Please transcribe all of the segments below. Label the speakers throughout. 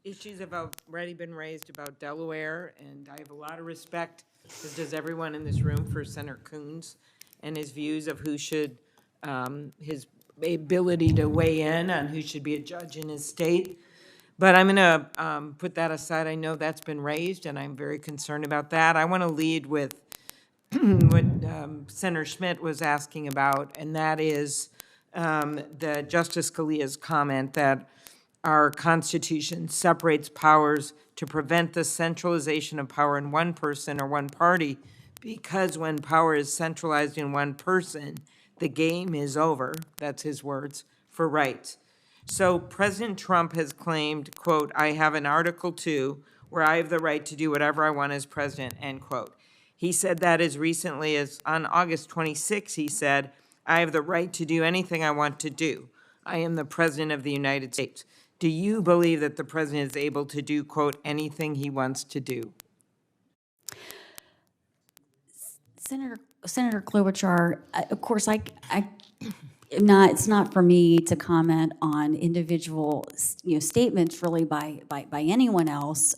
Speaker 1: Issues have already been raised about Delaware, and I have a lot of respect, as does everyone in this room, for Senator Coons and his views of who should, his ability to weigh in on who should be a judge in his state. But I'm going to put that aside. I know that's been raised, and I'm very concerned about that. I want to lead with what Senator Schmidt was asking about, and that is the Justice Scalia's comment that our Constitution separates powers to prevent the centralization of power in one person or one party, because when power is centralized in one person, the game is over, that's his words, for rights. So President Trump has claimed, quote, I have an Article 2 where I have the right to do whatever I want as president, end quote. He said that as recently as on August 26, he said, I have the right to do anything I want to do. I am the president of the United States. Do you believe that the president is able to do, quote, anything he wants to do?
Speaker 2: Senator Klobuchar, of course, it's not for me to comment on individual, statements really by anyone else.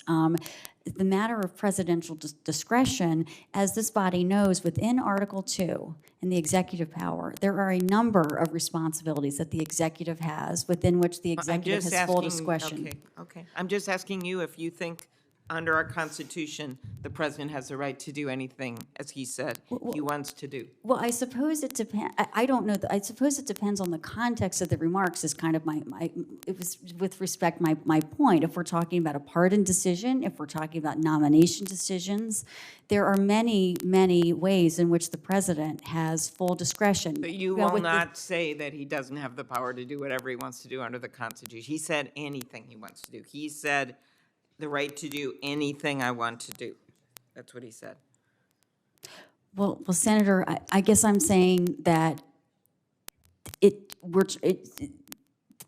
Speaker 2: The matter of presidential discretion, as this body knows, within Article 2 in the executive power, there are a number of responsibilities that the executive has within which the executive has full discretion.
Speaker 1: Okay. I'm just asking you if you think under our Constitution, the president has the right to do anything, as he said, he wants to do.
Speaker 2: Well, I suppose it depends. I don't know. I suppose it depends on the context of the remarks. Is kind of it was with respect my point. If we're talking about a pardon decision, if we're talking about nomination decisions, there are many ways in which the president has full discretion.
Speaker 1: But you will not say that he doesn't have the power to do whatever he wants to do under the Constitution. He said anything he wants to do. He said the right to do anything I want to do. That's what he said.
Speaker 2: Well, Senator, I guess I'm saying that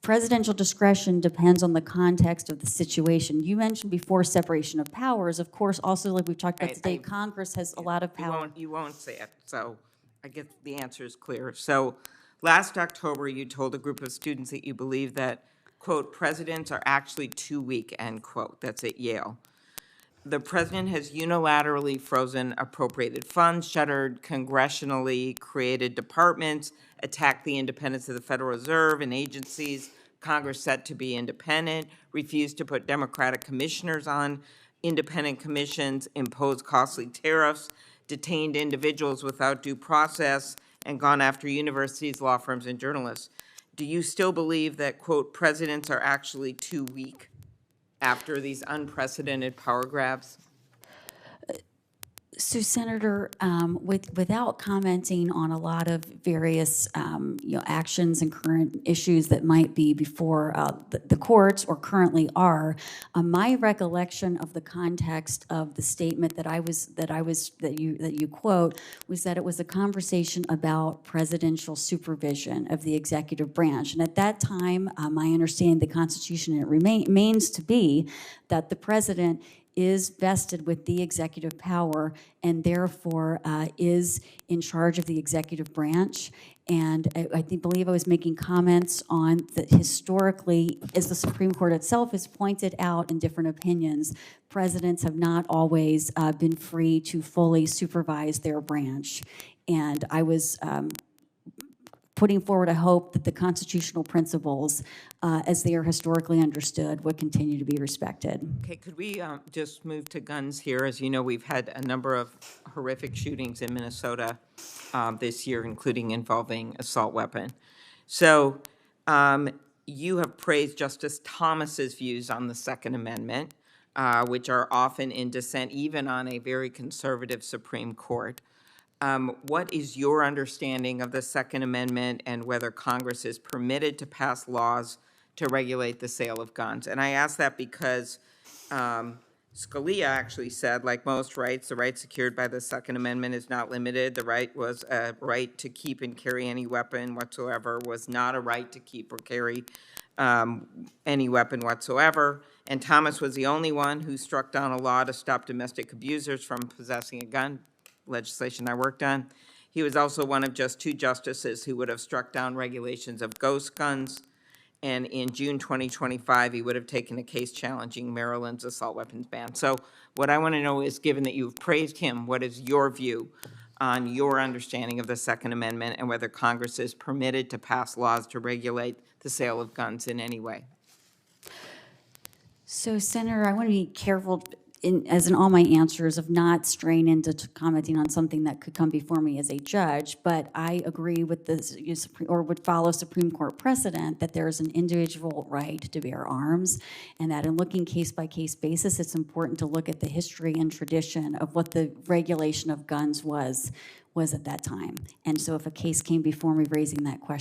Speaker 2: presidential discretion depends on the context of the situation. You mentioned before separation of powers. Of course, also like we've talked about today, Congress has a lot of power.
Speaker 1: You won't say it, so I guess the answer is clear. So last October, you told a group of students that you believe that, quote, presidents are actually too weak, end quote. That's at Yale. The president has unilaterally frozen appropriated funds, shuttered congressionally created departments, attacked the independence of the Federal Reserve and agencies Congress set to be independent, refused to put Democratic commissioners on independent commissions, imposed costly tariffs, detained individuals without due process, and gone after universities, law firms, and journalists. Do you still believe that, quote, presidents are actually too weak after these unprecedented power grabs?
Speaker 2: So, Senator, without commenting on a lot of various actions and current issues that might be before the courts or currently are, my recollection of the context of the statement that you quote was that it was a conversation about presidential supervision of the executive branch, and at that time, I understand the Constitution it remains to be that the president is vested with the executive power and therefore is in charge of the executive branch. And I believe I was making comments on that historically, as the Supreme Court itself has pointed out in different opinions, presidents have not always been free to fully supervise their branch. And I was putting forward a hope that the constitutional principles, as they are historically understood, would continue to be respected.
Speaker 1: Okay, could we just move to guns here? As you know, we've had a number of horrific shootings in Minnesota this year, including involving assault weapon. So you have praised Justice Thomas's views on the Second Amendment, which are often in dissent, even on a very conservative Supreme Court. What is your understanding of the Second Amendment and whether Congress is permitted to pass laws to regulate the sale of guns? And I ask that because Scalia actually said, like most rights, the right secured by the Second Amendment is not limited. The right was a right to keep and carry any weapon whatsoever, was not a right to keep or carry any weapon whatsoever. And Thomas was the only one who struck down a law to stop domestic abusers from possessing a gun, legislation I worked on. He was also one of just 2 justices who would have struck down regulations of ghost guns. and in June 2025, he would have taken a case challenging Maryland's assault weapons ban. So what I want to know is, given that you've praised him, what is your view on your understanding of the Second Amendment and whether Congress is permitted to pass laws to regulate the sale of guns in any way?
Speaker 2: So, Senator, I want to be careful, as in all my answers, of not straying into commenting on something that could come before me as a judge, but I agree with this, or would follow Supreme Court precedent that there is an individual right to bear arms, and that in looking case-by-case basis, it's important to look at the history and tradition of what the regulation of guns was at that time. And so if a case came before me raising that question,